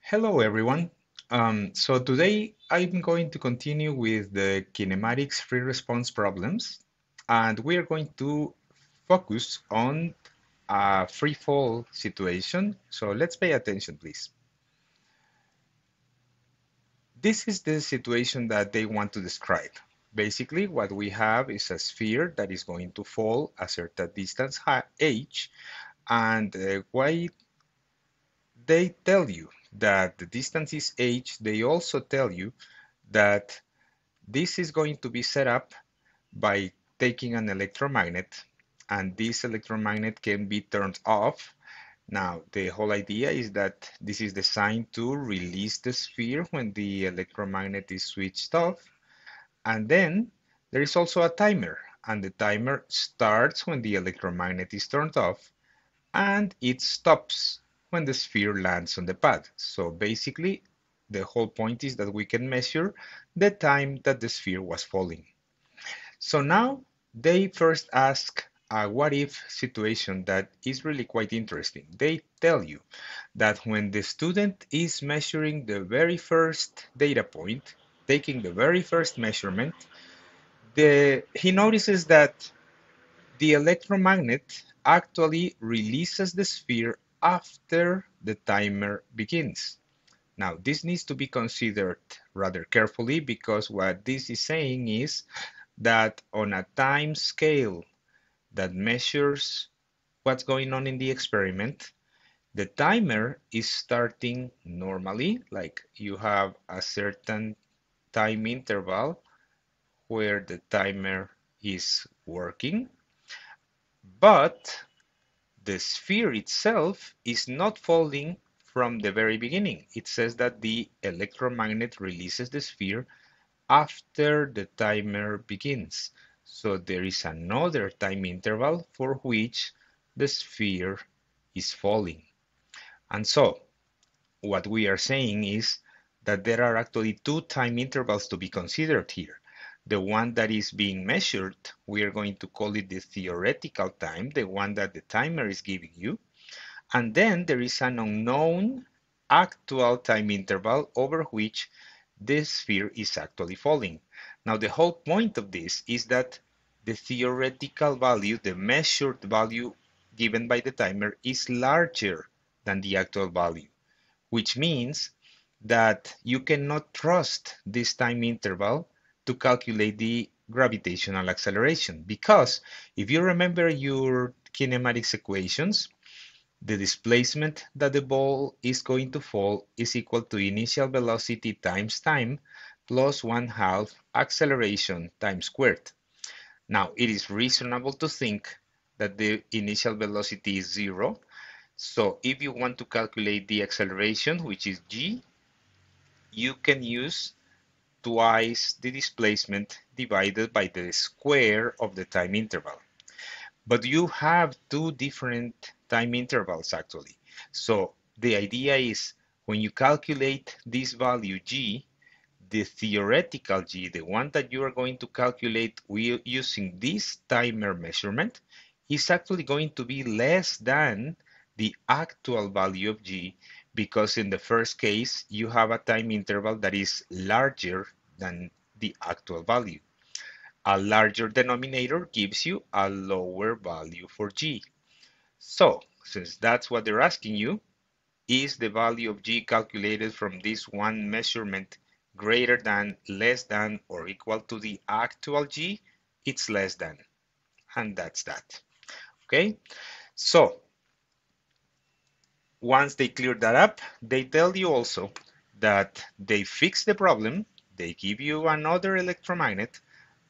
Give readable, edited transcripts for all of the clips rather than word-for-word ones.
Hello, everyone. So today I'm going to continue with the kinematics free response problems, and we are going to focus on a free fall situation. So let's pay attention, please. This is the situation that they want to describe. Basically, what we have is a sphere that is going to fall a certain distance h, and why they tell you that the distance is h, they also tell you that this is going to be set up by taking an electromagnet, and this electromagnet can be turned off. Now, the whole idea is that this is designed to release the sphere when the electromagnet is switched off. And then there is also a timer, and the timer starts when the electromagnet is turned off, and it stops when the sphere lands on the pad. So basically, the whole point is that we can measure the time that the sphere was falling. So now they first ask a what if situation that is really quite interesting. They tell you that when the student is measuring the very first data point, taking the very first measurement, he notices that the electromagnet actually releases the sphere after the timer begins. Now, this needs to be considered rather carefully because what this is saying is that on a time scale that measures what's going on in the experiment, the timer is starting normally, like you have a certain time interval where the timer is working, but the sphere itself is not falling from the very beginning. It says that the electromagnet releases the sphere after the timer begins. So there is another time interval for which the sphere is falling. And so what we are saying is that there are actually two time intervals to be considered here. The one that is being measured, we are going to call it the theoretical time, the one that the timer is giving you. And then there is an unknown actual time interval over which the sphere is actually falling. Now, the whole point of this is that the theoretical value, the measured value given by the timer, is larger than the actual value, which means that you cannot trust this time interval to calculate the gravitational acceleration. Because if you remember your kinematics equations, the displacement that the ball is going to fall is equal to initial velocity times time plus 1/2 acceleration times squared. Now, it is reasonable to think that the initial velocity is 0. So if you want to calculate the acceleration, which is g, you can use twice the displacement divided by the square of the time interval. But you have two different time intervals actually. So the idea is when you calculate this value g, the theoretical g, the one that you are going to calculate using this timer measurement, is actually going to be less than the actual value of g, because in the first case you have a time interval that is larger than the actual value. A larger denominator gives you a lower value for g. So, since that's what they're asking you, is the value of g calculated from this one measurement greater than, less than, or equal to the actual g? It's less than, and that's that. Okay, so once they clear that up, they tell you also that they fix the problem, they give you another electromagnet,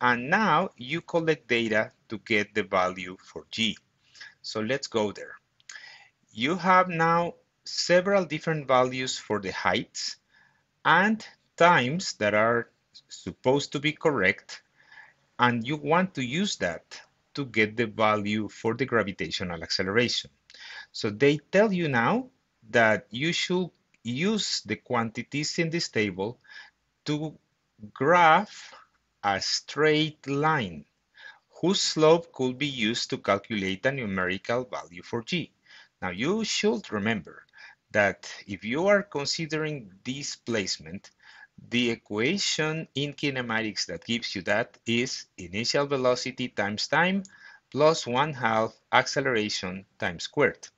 and now you collect data to get the value for g. So let's go there. You have now several different values for the heights and times that are supposed to be correct, and you want to use that to get the value for the gravitational acceleration. So they tell you now that you should use the quantities in this table to graph a straight line whose slope could be used to calculate a numerical value for g. Now you should remember that if you are considering displacement, the equation in kinematics that gives you that is initial velocity times time plus 1/2 acceleration times squared.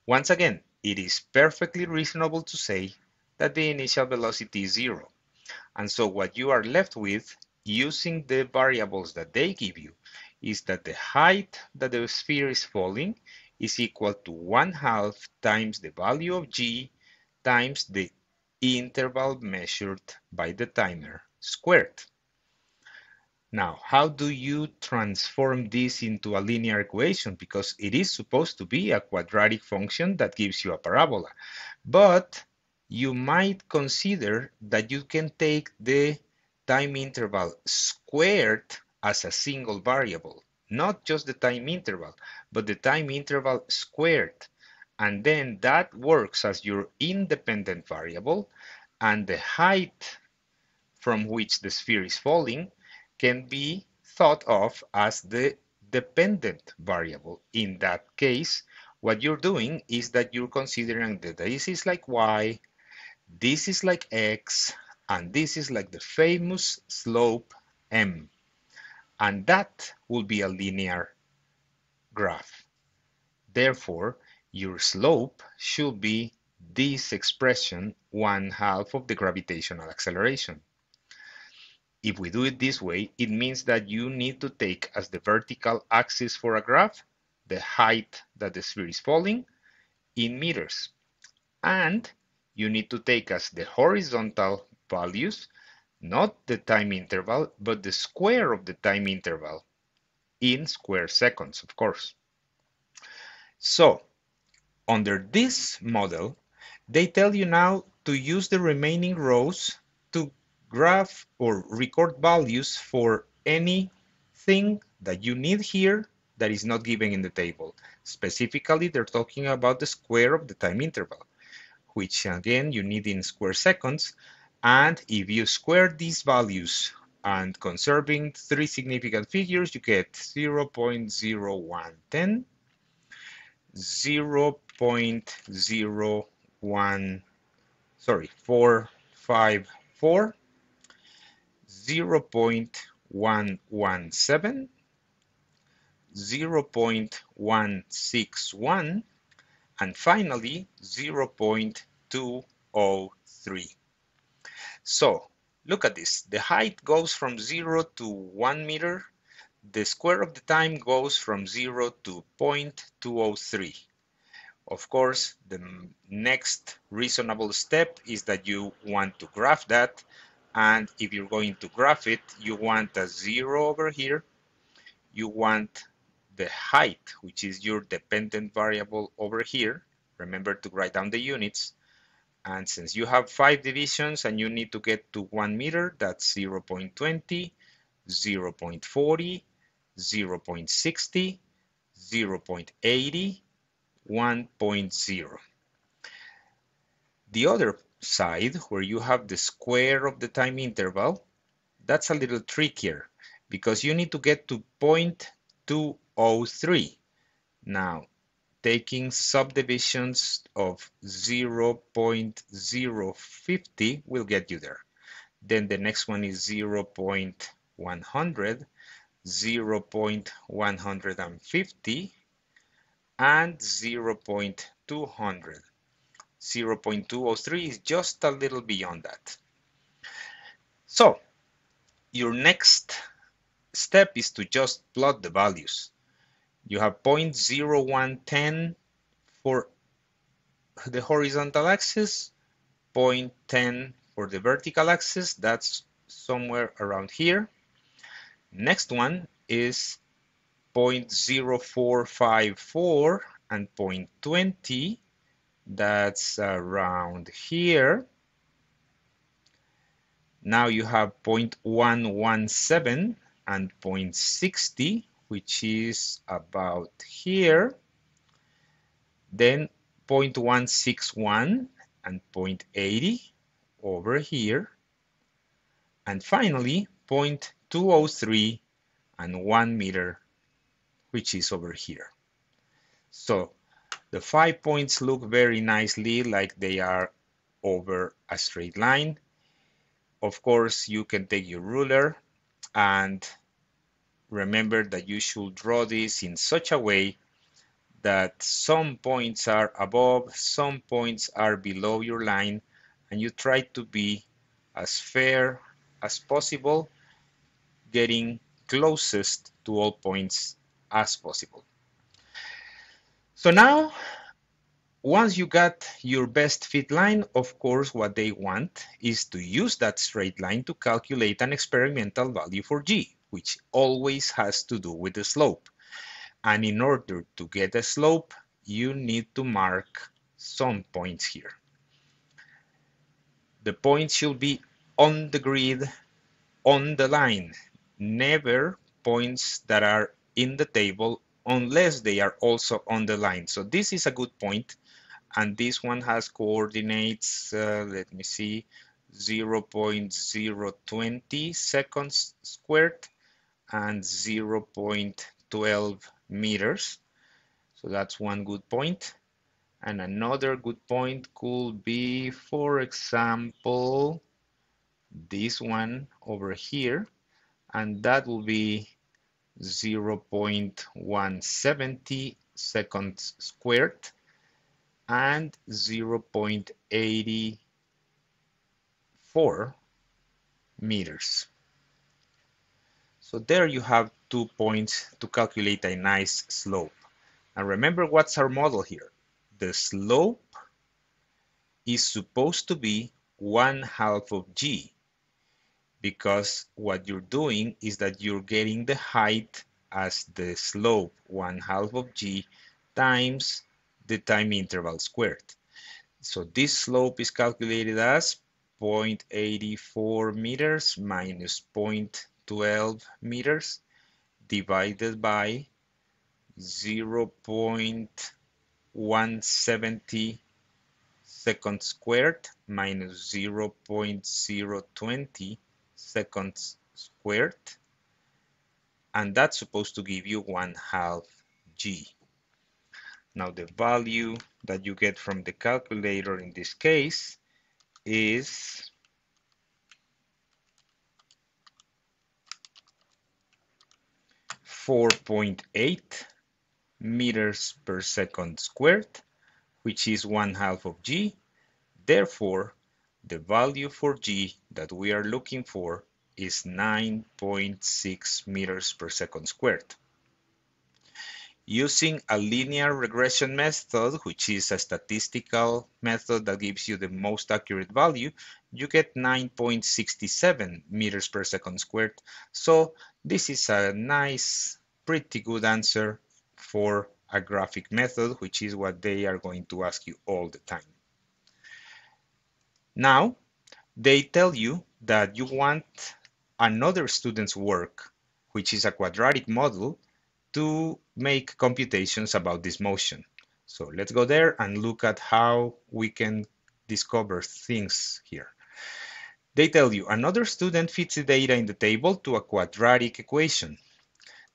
Once again, it is perfectly reasonable to say that the initial velocity is 0. And so what you are left with, using the variables that they give you, is that the height that the sphere is falling is equal to 1/2 times the value of g times the interval measured by the timer squared. Now, how do you transform this into a linear equation? Because it is supposed to be a quadratic function that gives you a parabola. But you might consider that you can take the time interval squared as a single variable, not just the time interval, but the time interval squared. And then that works as your independent variable, and the height from which the sphere is falling can be thought of as the dependent variable. In that case, what you're doing is that you're considering that this is like y, this is like x, and this is like the famous slope m. And that will be a linear graph. Therefore, your slope should be this expression, 1/2 of the gravitational acceleration. If we do it this way, it means that you need to take as the vertical axis for a graph the height that the sphere is falling in meters. And you need to take as the horizontal values, not the time interval, but the square of the time interval in square seconds, of course. So, under this model, they tell you now to use the remaining rows to graph or record values for anything that you need here that is not given in the table. Specifically, they're talking about the square of the time interval, which again you need in square seconds. And if you square these values and conserving three significant figures, you get 0.0110, 0.01, sorry, 454, 0.117, 0.161, and finally 0.203. So look at this. The height goes from 0 to 1 meter. The square of the time goes from 0 to 0.203. Of course, the next reasonable step is that you want to graph that. And if you're going to graph it, you want a 0 over here. You want the height, which is your dependent variable over here. Remember to write down the units. And since you have 5 divisions and you need to get to 1 meter, that's 0.20, 0.40, 0.60, 0.80, 1.0. The other side, where you have the square of the time interval, that's a little trickier because you need to get to 0.203. Now, taking subdivisions of 0.050 will get you there. Then the next one is 0.100, 0.150, and 0.200. 0.203 is just a little beyond that. So, your next step is to just plot the values. You have 0.0110 for the horizontal axis, 0.10 for the vertical axis, that's somewhere around here. Next one is 0.0454 and 0.20, that's around here. Now you have 0.117 and 0.60, which is about here. Then 0.161 and 0.80 over here. And finally 0.203 and 1 meter, which is over here. So The 5 points look very nicely like they are over a straight line. Of course, you can take your ruler and remember that you should draw this in such a way that some points are above, some points are below your line, and you try to be as fair as possible, getting closest to all points as possible. So now, once you got your best fit line, of course, what they want is to use that straight line to calculate an experimental value for g, which always has to do with the slope. And in order to get a slope, you need to mark some points here. The points should be on the grid, on the line, never points that are in the table unless they are also on the line. So this is a good point, and this one has coordinates, let me see, 0.020 seconds squared and 0.12 meters. So that's one good point. And another good point could be, for example, this one over here, and that will be 0.170 seconds squared and 0.84 meters. So there you have 2 points to calculate a nice slope. Now remember, what's our model here? The slope is supposed to be 1/2 of g, because what you're doing is that you're getting the height as the slope 1/2 of g times the time interval squared. So this slope is calculated as 0.84 meters minus 0.12 meters divided by 0.170 seconds squared minus 0.020 seconds squared, and that's supposed to give you 1/2 g. Now the value that you get from the calculator in this case is 4.8 meters per second squared, which is 1/2 of g. Therefore, the value for g that we are looking for is 9.6 meters per second squared. Using a linear regression method, which is a statistical method that gives you the most accurate value, you get 9.67 meters per second squared. So this is a nice, pretty good answer for a graphic method, which is what they are going to ask you all the time. Now, they tell you that you want another student's work, which is a quadratic model, to make computations about this motion. So let's go there and look at how we can discover things here. They tell you another student fits the data in the table to a quadratic equation.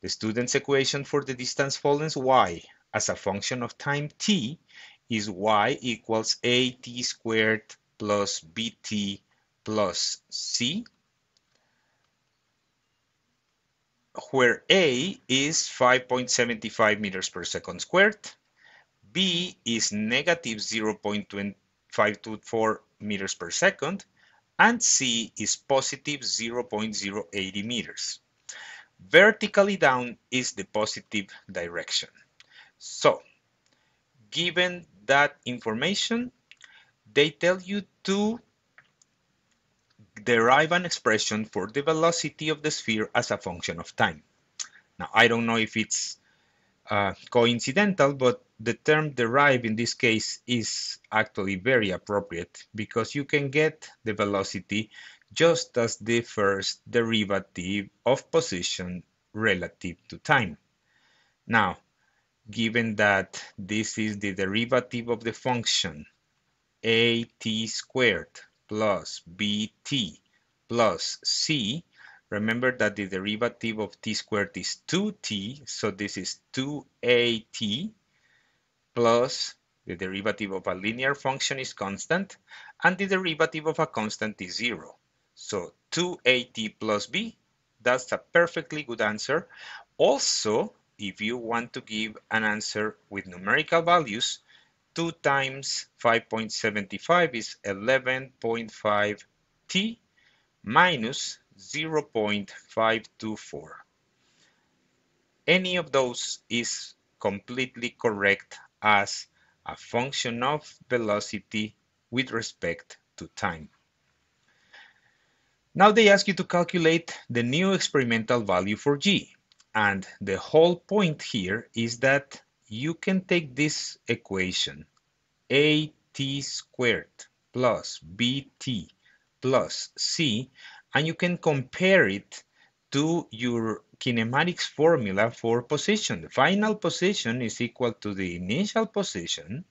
The student's equation for the distance fallen y as a function of time t is y equals at squared plus bt plus c, where a is 5.75 meters per second squared, b is negative 0.524 meters per second, and c is positive 0.080 meters. Vertically down is the positive direction. So, given that information, they tell you to derive an expression for the velocity of the sphere as a function of time. Now, I don't know if it's coincidental, but the term derive in this case is actually very appropriate, because you can get the velocity just as the first derivative of position relative to time. Now, given that this is the derivative of the function at squared plus bt plus c, remember that the derivative of t squared is 2t, so this is 2at plus the derivative of a linear function is constant, and the derivative of a constant is 0. So 2at plus b, that's a perfectly good answer. Also, if you want to give an answer with numerical values, 2 times 5.75 is 11.5 t minus 0.524. Any of those is completely correct as a function of velocity with respect to time. Now they ask you to calculate the new experimental value for g. And the whole point here is that you can take this equation, at squared plus bt plus c, and you can compare it to your kinematics formula for position. The final position is equal to the initial position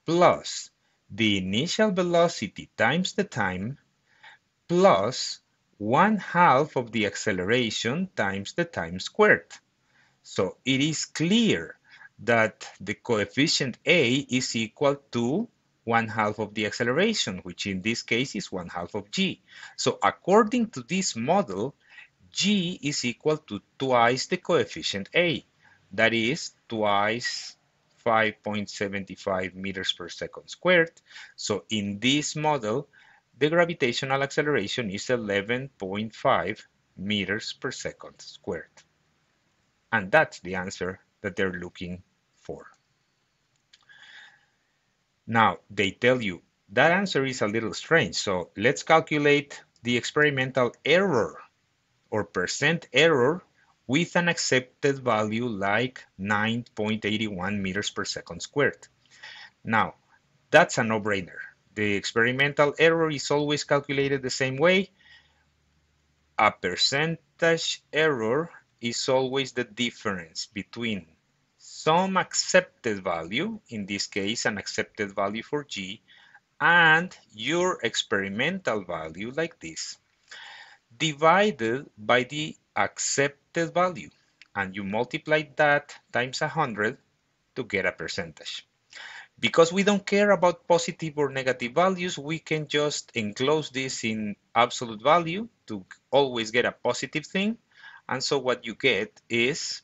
plus the initial velocity times the time plus 1/2 of the acceleration times the time squared. So it is clear that the coefficient A is equal to 1/2 of the acceleration, which in this case is 1/2 of g. So according to this model, g is equal to twice the coefficient A. That is twice 5.75 meters per second squared. So in this model, the gravitational acceleration is 11.5 meters per second squared. And that's the answer that they're looking for. Now, they tell you that answer is a little strange, so let's calculate the experimental error or percent error with an accepted value like 9.81 meters per second squared. Now, that's a no-brainer. The experimental error is always calculated the same way. A percentage error is always the difference between some accepted value, in this case an accepted value for g, and your experimental value like this, divided by the accepted value, and you multiply that times 100 to get a percentage. Because we don't care about positive or negative values, we can just enclose this in absolute value to always get a positive thing. And so what you get is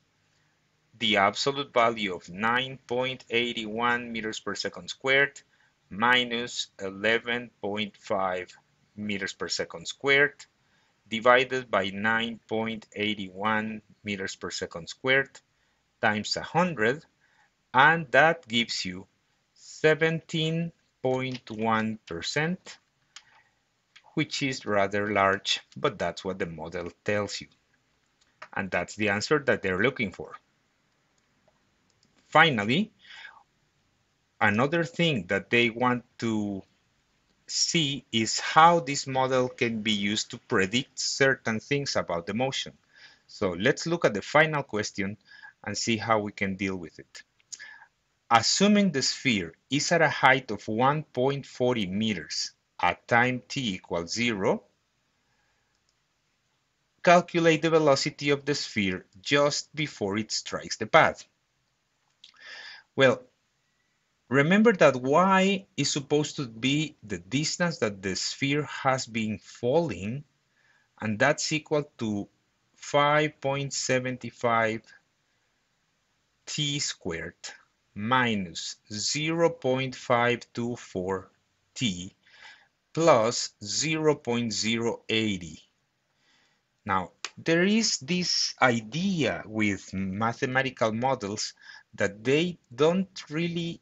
the absolute value of 9.81 meters per second squared minus 11.5 meters per second squared divided by 9.81 meters per second squared times 100, and that gives you 17.1%, which is rather large, but that's what the model tells you. And that's the answer that they're looking for. Finally, another thing that they want to see is how this model can be used to predict certain things about the motion. So let's look at the final question and see how we can deal with it. Assuming the sphere is at a height of 1.40 meters at time t equals 0, calculate the velocity of the sphere just before it strikes the path. Well, remember that y is supposed to be the distance that the sphere has been falling, and that's equal to 5.75 t squared minus 0.524 t plus 0.080. Now, there is this idea with mathematical models that they don't really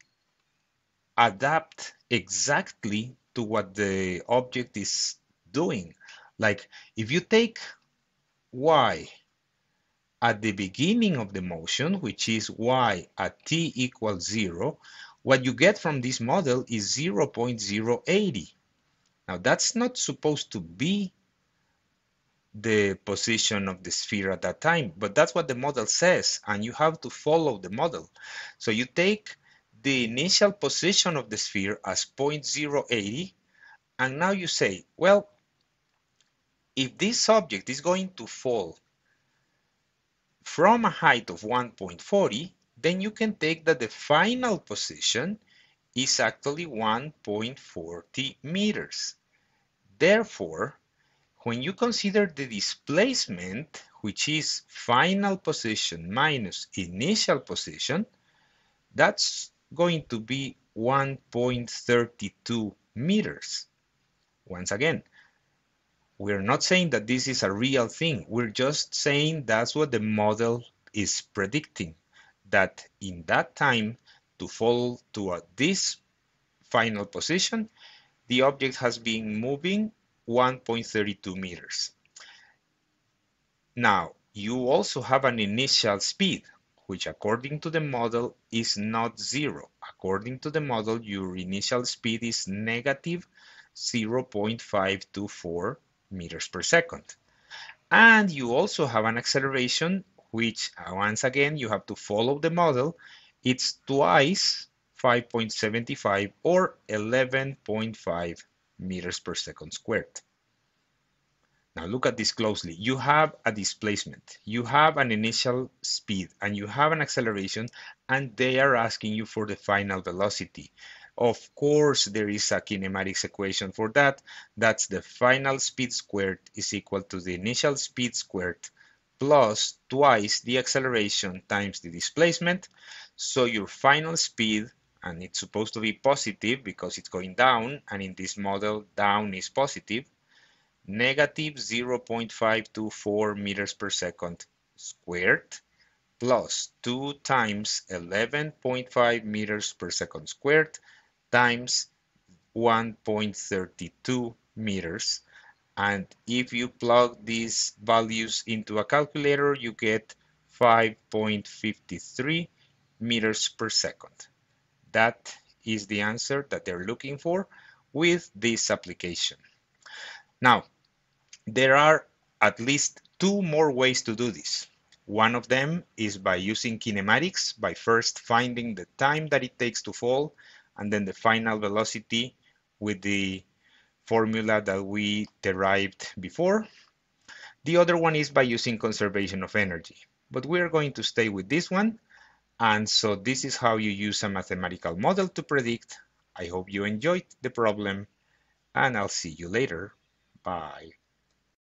adapt exactly to what the object is doing. Like, if you take y at the beginning of the motion, which is y at t equals 0, what you get from this model is 0.080. Now, that's not supposed to be the position of the sphere at that time, but that's what the model says, and you have to follow the model. So you take the initial position of the sphere as 0.080, and now you say, well, if this object is going to fall from a height of 1.40, then you can take that the final position is actually 1.40 meters. Therefore, when you consider the displacement, which is final position minus initial position, that's going to be 1.32 meters. Once again, we're not saying that this is a real thing. We're just saying that's what the model is predicting, that in that time to fall to this final position, the object has been moving 1.32 meters. Now, you also have an initial speed, which according to the model is not zero. According to the model, your initial speed is negative 0.524 meters per second. And you also have an acceleration, which once again, you have to follow the model. It's twice 5.75 or 11.5 meters per second squared. Now look at this closely. You have a displacement, you have an initial speed, and you have an acceleration, and they are asking you for the final velocity. Of course, there is a kinematics equation for that. That's the final speed squared is equal to the initial speed squared plus twice the acceleration times the displacement. So your final speed, and it's supposed to be positive because it's going down, and in this model, down is positive, negative 0.524 meters per second squared plus 2 times 11.5 meters per second squared times 1.32 meters. And if you plug these values into a calculator, you get 5.53 meters per second. That is the answer that they're looking for with this application. Now, there are at least two more ways to do this. One of them is by using kinematics, by first finding the time that it takes to fall, and then the final velocity with the formula that we derived before. The other one is by using conservation of energy. But we're going to stay with this one. And so this is how you use a mathematical model to predict. I hope you enjoyed the problem, and I'll see you later. Bye.